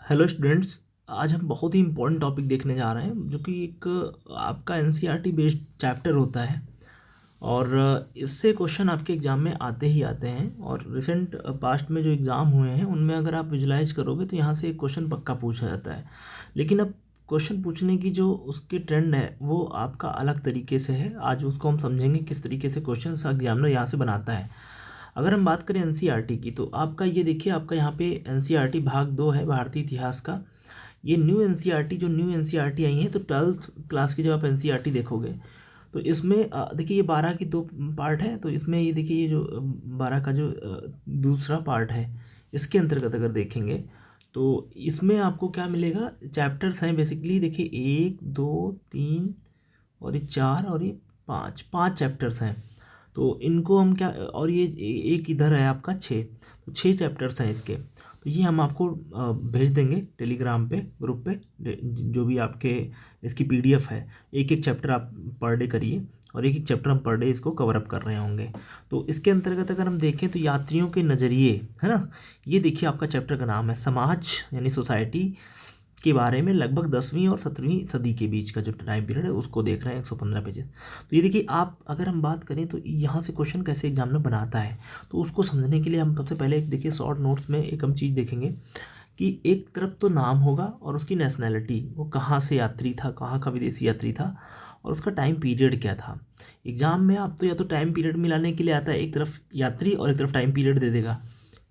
Hello students. आज हम बहुत ही इम्पोर्टेंट टॉपिक देखने जा रहे हैं जो कि एक आपका एनसीईआरटी बेस्ड चैप्टर होता है और इससे क्वेश्चन आपके एग्ज़ाम में आते ही आते हैं। और रिसेंट पास्ट में जो एग्ज़ाम हुए हैं उनमें अगर आप विजुलाइज करोगे तो यहाँ से एक क्वेश्चन पक्का पूछा जाता है। लेकिन अब क्वेश्चन पूछने की जो उसकी ट्रेंड है वो आपका अलग तरीके से है। आज उसको हम समझेंगे किस तरीके से क्वेश्चन एग्जामिनर यहाँ से बनाता है। अगर हम बात करें एनसीईआरटी की तो आपका ये देखिए, आपका यहाँ पे एनसीईआरटी भाग 2 है भारतीय इतिहास का। ये न्यू एनसीईआरटी जो न्यू एनसीईआरटी आई है तो 12th क्लास की जब आप एनसीईआरटी देखोगे तो इसमें देखिए ये 12 की दो पार्ट है। तो इसमें ये देखिए ये जो 12 का जो दूसरा पार्ट है इसके अंतर्गत अगर देखेंगे तो इसमें आपको क्या मिलेगा, चैप्टर्स हैं बेसिकली। देखिए 1 2 3 और ये 4 और ये 5 5 चैप्टर्स हैं। तो इनको हम क्या, और ये एक इधर है आपका 6, तो 6 चैप्टर्स हैं इसके। तो ये हम आपको भेज देंगे टेलीग्राम पे ग्रुप पे, जो भी आपके इसकी पीडीएफ है। एक एक चैप्टर आप पर डे करिए और एक एक चैप्टर हम पर डे इसको कवर अप कर रहे होंगे। तो इसके अंतर्गत अगर हम देखें तो यात्रियों के नज़रिए है ना, ये देखिए आपका चैप्टर का नाम है समाज यानी सोसाइटी के बारे में लगभग 10वीं और 17वीं सदी के बीच का जो टाइम पीरियड है उसको देख रहे हैं, 115 पेजेस। तो ये देखिए आप अगर हम बात करें तो यहाँ से क्वेश्चन कैसे एग्जामिनर बनाता है तो उसको समझने के लिए हम सबसे पहले एक देखिए शॉर्ट नोट्स में एक हम चीज़ देखेंगे कि एक तरफ तो नाम होगा और उसकी नेशनैलिटी, वो कहाँ से यात्री था, कहाँ का विदेशी यात्री था और उसका टाइम पीरियड क्या था। एग्जाम में आप तो या तो टाइम पीरियड मिलाने के लिए आता है, एक तरफ यात्री और एक तरफ टाइम पीरियड दे देगा,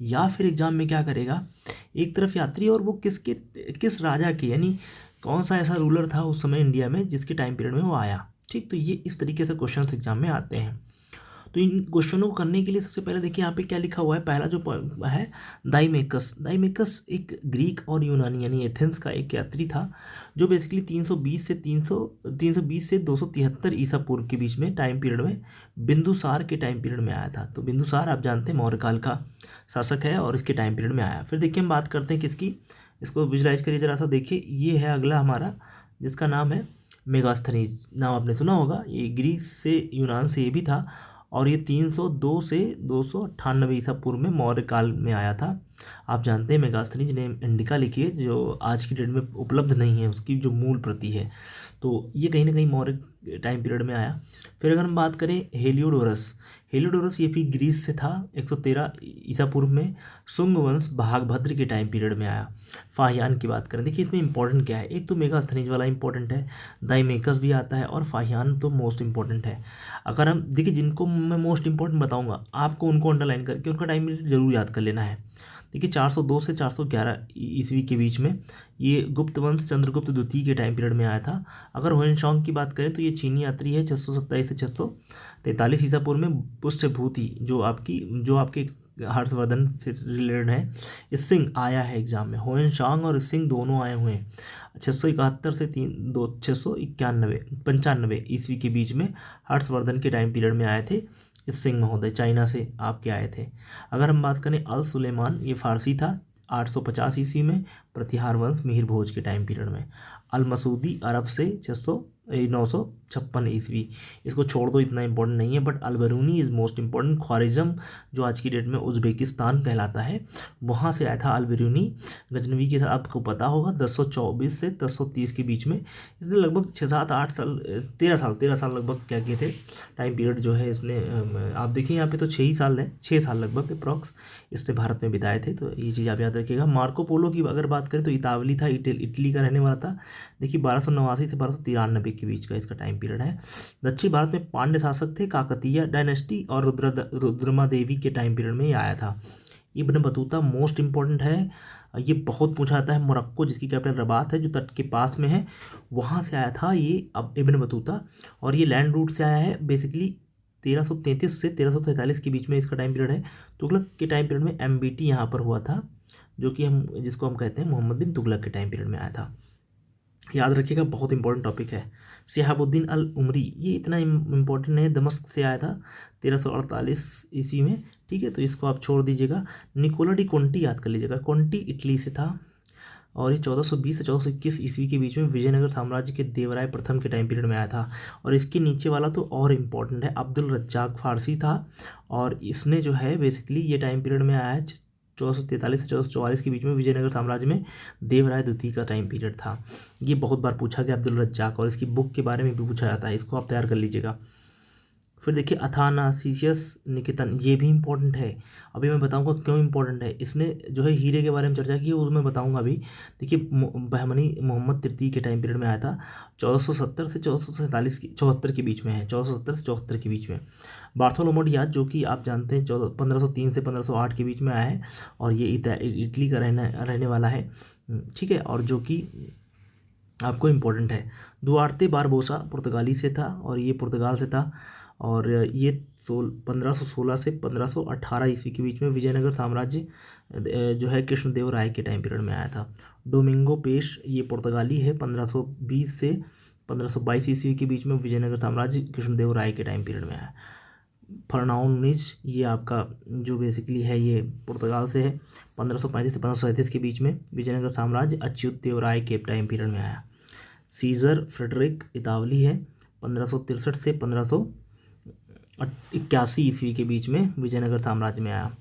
या फिर एग्जाम में क्या करेगा, एक तरफ यात्री और वो किस राजा के, यानी कौन सा ऐसा रूलर था उस समय इंडिया में जिसके टाइम पीरियड में वो आया। ठीक, तो ये इस तरीके से क्वेश्चंस एग्जाम में आते हैं। तो इन क्वेश्चनों को करने के लिए सबसे पहले देखिए यहाँ पे क्या लिखा हुआ है। पहला जो है दाइमेकस। दाइमेकस एक ग्रीक और यूनानी यानी एथेंस का एक यात्री था जो बेसिकली 320 से 273 ईसा पूर्व के बीच में टाइम पीरियड में बिंदुसार के टाइम पीरियड में आया था। तो बिंदुसार आप जानते हैं मौर्य काल का शासक है और इसके टाइम पीरियड में आया। फिर देखिए हम बात करते हैं किसकी, इसको विजुलाइज करिए ज़रा सा। देखिए ये है अगला हमारा जिसका नाम है मेगास्थनीज। नाम आपने सुना होगा, ये ग्रीस से यूनान से ये भी था और ये 302 से 298 ईसा पूर्व में मौर्य काल में आया था। आप जानते हैं मेगास्थनीज ने इंडिका लिखी है जो आज की डेट में उपलब्ध नहीं है, उसकी जो मूल प्रति है। तो ये कहीं ना कहीं मौर्य टाइम पीरियड में आया। फिर अगर हम बात करें हेलियोडोरस, हेलियोडोरस ये भी ग्रीस से था, 113 ईसा पूर्व में शुंग वंश भागभद्र के टाइम पीरियड में आया। फाहियान की बात करें, देखिए इसमें इंपॉर्टेंट क्या है, एक तो मेगास्थनीज वाला इंपॉर्टेंट है, दाइमेकस भी आता है और फाहियान तो मोस्ट इंपॉर्टेंट है। अगर हम देखिए जिनको मैं मोस्ट इंपॉर्टेंट बताऊंगा आपको उनको अंडरलाइन करके उनका टाइम पीरियड जरूर याद कर लेना है। देखिए 402 से 411 ईस्वी के बीच में ये गुप्त वंश चंद्रगुप्त द्वितीय के टाइम पीरियड में आया था। अगर हुएनसांग की बात करें तो ये चीनी यात्री है, 627 से 643 ईसा पूर्व में। पुष्यभूति जो आपके हर्षवर्धन से रिलेटेड है, इसिंग आया है एग्जाम में, हुएनसांग और इसिंग दोनों आए हुए हैं 671 से 695 ईस्वी के बीच में हर्षवर्धन के टाइम पीरियड में आए थे। सिंह महोदय चाइना से आपके आए थे। अगर हम बात करें अल सुलेमान, ये फारसी था, 850 ईस्वी में प्रतिहार वंश मिहिर भोज के टाइम पीरियड में। अल मसूदी अरब से 956 ईस्वी, इसको छोड़ दो, इतना इंपॉर्टेंट नहीं है। But Alberuni is most important. Khwarazm जो आज की डेट में उज़्बेकिस्तान कहलाता है, वहाँ से आया था अलबरूनी। गजनवी के साथ आपको पता होगा 1024 से 1030 के बीच में। इसने लगभग 6 7 8 साल 13 साल लगभग क्या किए थे टाइम पीरियड जो है इसने। आप देखिए यहाँ पे तो 6 ही साल है, 6 साल लगभग अप्रॉक्स इसने भारत में बिताए थे। तो ये चीज़ आप याद रखिएगा। मार्को पोलो की अगर बात करें तो इतावली था, इटली का रहने वाला था। देखिए 1289 से 1293 के बीच का इसका टाइम पीरियड है। दक्षिण भारत में पांड्य शासक थे, काकतीय डायनेस्टी और रुद्रमा देवी के टाइम पीरियड में ये आया था। इब्न बतूता मोस्ट इंपॉर्टेंट है, ये बहुत पूछा जाता है। मोरक्को जिसकी कैपिटल रबात है जो तट के पास में है, वहाँ से आया था ये अब इब्न बतूता। और ये लैंड रूट से आया है बेसिकली 1333 से 1347 के बीच में इसका टाइम पीरियड है। तुगलक के टाइम पीरियड में एमबीटी यहाँ पर हुआ था, जो कि जिसको हम कहते हैं मोहम्मद बिन तुगलक के टाइम पीरियड में आया था। याद रखिएगा, बहुत इंपॉर्टेंट टॉपिक है। शिहाबुद्दीन अल उमरी, ये इतना इम्पोर्टेंट है, दमस्क से आया था 1348 ईस्वी में। ठीक है, तो इसको आप छोड़ दीजिएगा। निकोला डी कोंटी याद कर लीजिएगा, कोंटी इटली से था और ये 1420 से 1421 ईस्वी के बीच में विजयनगर साम्राज्य के देवराय प्रथम के टाइम पीरियड में आया था। और इसके नीचे वाला तो और इम्पॉर्टेंट है, अब्दुल रज्जाक फारसी था और इसने जो है बेसिकली ये टाइम पीरियड में आया है 1443 से 1444 के बीच में विजयनगर साम्राज्य में देवराय द्वितीय का टाइम पीरियड था। ये बहुत बार पूछा गया अब्दुल रज्जाक, और इसकी बुक के बारे में भी पूछा जाता है, इसको आप तैयार कर लीजिएगा। फिर देखिए अथानासियस निकेतन, ये भी इम्पोर्टेंट है। अभी मैं बताऊंगा क्यों इम्पोर्टेंट है। इसने जो है हीरे के बारे में चर्चा की है, वो मैं बताऊंगा अभी। देखिए बहमनी मोहम्मद तृतीय के टाइम पीरियड में आया था, 1470 से 1447 की 74 के बीच में है, 1470 से 74 के बीच में। बार्थोलोमो डियाज, जो कि आप जानते हैं 1503 से 1508 के बीच में आया है, और ये इटली का रहने वाला है, ठीक है, और जो कि आपको इम्पोर्टेंट है। दुआर्ते बारबोसा पुर्तगाली से था, और ये पुर्तगाल से था, और ये 1516 से 1518 ईस्वी के बीच में विजयनगर साम्राज्य जो है कृष्णदेव राय के टाइम पीरियड में आया था। डोमिंगो पेश, ये पुर्तगाली है, 1520 से 1522 ईस्वी के बीच में विजयनगर साम्राज्य कृष्णदेव राय के टाइम पीरियड में आया। फर्नाउनिज, ये आपका जो बेसिकली है ये पुर्तगाल से है, 1535 से 1537 के बीच में विजयनगर साम्राज्य अच्युत देव राय के टाइम पीरियड में आया। सीजर फ्रेडरिक इतावली है, 1563 से 1581 ईस्वी के बीच में विजयनगर साम्राज्य में आया।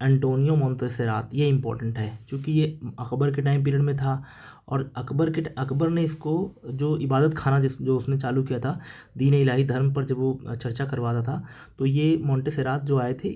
एंटोनियो मोंतेसेरात, ये इंपॉर्टेंट है क्योंकि ये अकबर के टाइम पीरियड में था, और अकबर ने इसको जो इबादत खाना जो उसने चालू किया था दीन इलाही धर्म पर, जब वो चर्चा करवाता था, तो ये मोंटेसेरात जो आए थे,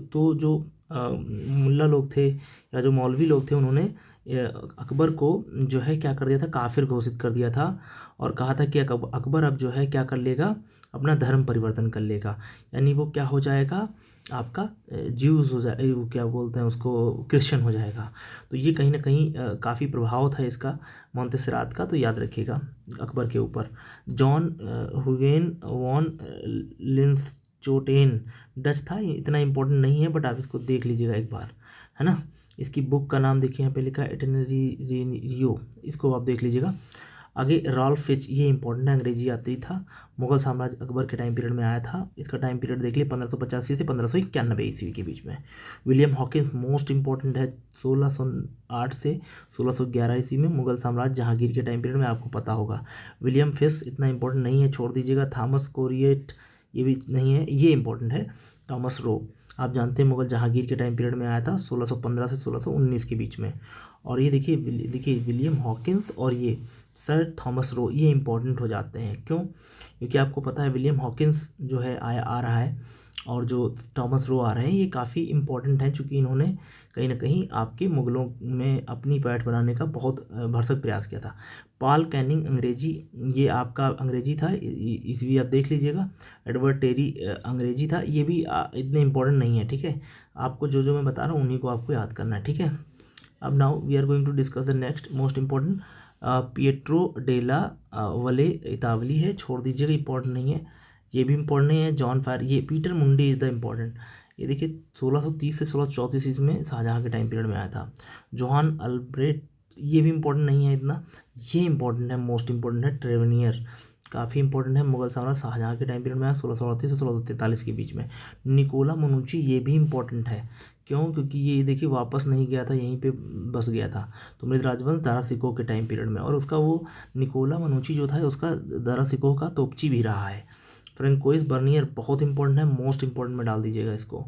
तो जो मुल्ला लोग थे या जो मौलवी लोग थे, उन्होंने अकबर को जो है क्या कर दिया था, काफिर घोषित कर दिया था, और कहा था कि अकबर अब जो है क्या कर लेगा, अपना धर्म परिवर्तन कर लेगा, यानी वो क्या हो जाएगा, आपका ज्यूज हो जाए, वो क्या बोलते हैं उसको, क्रिश्चियन हो जाएगा। तो ये कहीं ना कहीं काफ़ी प्रभाव था इसका मोंतेसरात का, तो याद रखिएगा अकबर के ऊपर। जॉन हुगेन वॉन लिंस्चोटेन डच था, इतना इंपॉर्टेंट नहीं है, बट आप इसको देख लीजिएगा एक बार, है ना। इसकी बुक का नाम देखिए यहाँ पे लिखा है इटिनरियो, इसको आप देख लीजिएगा। आगे रॉल्फ फिच, ये इंपॉर्टेंट है, अंग्रेजी आती था, मुगल साम्राज्य अकबर के टाइम पीरियड में आया था। इसका टाइम पीरियड देख लिए 1585 से 1591 ईस्वी के बीच में। विलियम हॉकिंस मोस्ट इंपॉर्टेंट है, 1608 से 1611 ईस्वी में मुगल साम्राज्य जहांगीर के टाइम पीरियड में, आपको पता होगा। विलियम फिश इतना इंपॉर्टेंट नहीं है, छोड़ दीजिएगा। थॉमस कोरिएट, ये भी नहीं है, ये इंपॉर्टेंट है। थॉमस रो, आप जानते हैं मुगल जहांगीर के टाइम पीरियड में आया था, 1615 से 1619 के बीच में। और ये देखिए विलियम हॉकिंस और ये सर थॉमस रो, ये इंपॉर्टेंट हो जाते हैं। क्यों? क्योंकि आपको पता है विलियम हॉकिंस जो है आ रहा है, और जो थॉमस रो आ रहे हैं, ये काफ़ी इंपॉर्टेंट हैं, चूँकि इन्होंने कहीं ना कहीं आपके मुगलों में अपनी पैठ बनाने का बहुत भरसक प्रयास किया था। पॉल कैनिंग अंग्रेजी, ये आपका अंग्रेजी था, ईस्वी आप देख लीजिएगा। एडवर्ड टेरी अंग्रेजी था, ये भी इतने इंपॉर्टेंट नहीं है, ठीक है। आपको जो मैं बता रहा हूँ उन्हीं को आपको याद करना है, ठीक है। अब now we are going to discuss the next most important, Pietro Della Valle इतावली है, छोड़ दीजिएगा, इंपॉर्टेंट नहीं है। ये भी इंपॉर्टेंट नहीं है। जॉन फायर, ये पीटर मुंडी इज़ द इम्पॉर्टेंट, ये देखिए 1630 से 1634 ईस्वी में शाहजहाँ के टाइम पीरियड में आया था। जोहान अल्ब्रेट, ये भी इंपॉर्टेंट नहीं है इतना। ये इंपॉर्टेंट है, मोस्ट इंपॉर्टेंट है। ट्रेवेनियर काफ़ी इंपॉर्टेंट है, मुगल सम्राट शाहजहाँ के टाइम पीरियड में आया, 1638 से 1643 के बीच में। निकोला मनुची, ये भी इंपॉर्टेंट है। क्यों? क्योंकि ये देखिए वापस नहीं गया था, यहीं पे बस गया था, तो मृद राजवंश दारा सिकोह के टाइम पीरियड में। और उसका वो निकोला मनुची जो था, उसका दारा सिकोह का तोपची भी रहा है। फ्रेंकोइस बर्नियर बहुत इंपॉर्टेंट है, मोस्ट इंपॉर्टेंट में डाल दीजिएगा इसको,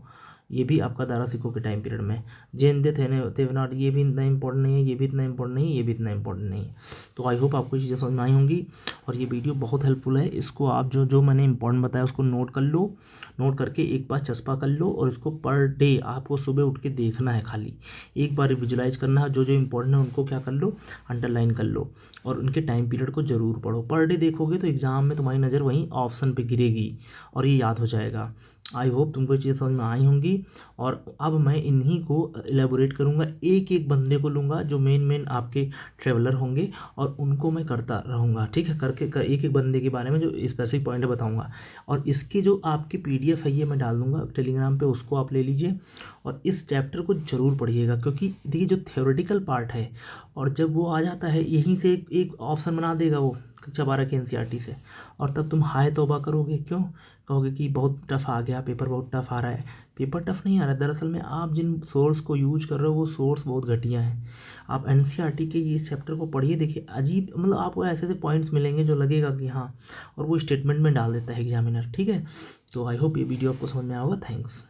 ये भी आपका दारा सिकोह के टाइम पीरियड में। जेन दे थेवनाट, ये भी इतना इंपॉर्टेंट नहीं है, ये भी इतना इंपॉर्टेंट नहीं है, ये भी इतना इंपॉर्टेंट नहीं है। तो आई होप आपको ये चीज़ें समझ में आई होंगी, और ये वीडियो बहुत हेल्पफुल है। इसको आप जो मैंने इंपॉर्टेंट बताया उसको नोट कर लो, नोट करके एक बार चस्पा कर लो, और इसको पर डे आपको सुबह उठ के देखना है, खाली एक बार विजुलाइज करना है। जो इंपॉर्टेंट है उनको क्या कर लो, अंडरलाइन कर लो, और उनके टाइम पीरियड को जरूर पढ़ो। पर डे देखोगे तो एग्जाम में तुम्हारी नज़र वहीं ऑप्शन पे गिरेगी, और ये याद हो जाएगा। आई होप तुमको ये चीज़ समझ में आई होंगी। और अब मैं इन्हीं को एलेबोरेट करूँगा, एक एक बंदे को लूँगा जो मेन आपके ट्रेवलर होंगे, और उनको मैं करता रहूँगा, ठीक है। करके एक एक बंदे के बारे में जो स्पेसिफिक पॉइंट है बताऊँगा। और इसके जो आपकी PDF है ये मैं डाल दूँगा टेलीग्राम पे, उसको आप ले लीजिए, और इस चैप्टर को ज़रूर पढ़िएगा। क्योंकि देखिए जो थ्योरेटिकल पार्ट है, और जब वो आ जाता है यहीं से एक ऑप्शन बना देगा वो कक्षा 12 के NCERT से, और तब तुम हाय तौबा करोगे। क्यों? कहोगे कि बहुत टफ आ गया, पेपर बहुत टफ आ रहा है। पेपर टफ नहीं आ रहा है, दरअसल में आप जिन सोर्स को यूज कर रहे हो वो सोर्स बहुत घटिया है। आप NCERT के ये चैप्टर को पढ़िए, देखिए अजीब, मतलब आपको ऐसे ऐसे पॉइंट्स मिलेंगे जो लगेगा कि हाँ, और वो स्टेटमेंट में डाल देता है एग्जामिनर, ठीक है। तो आई होप ये वीडियो आपको समझ में आया होगा। थैंक्स।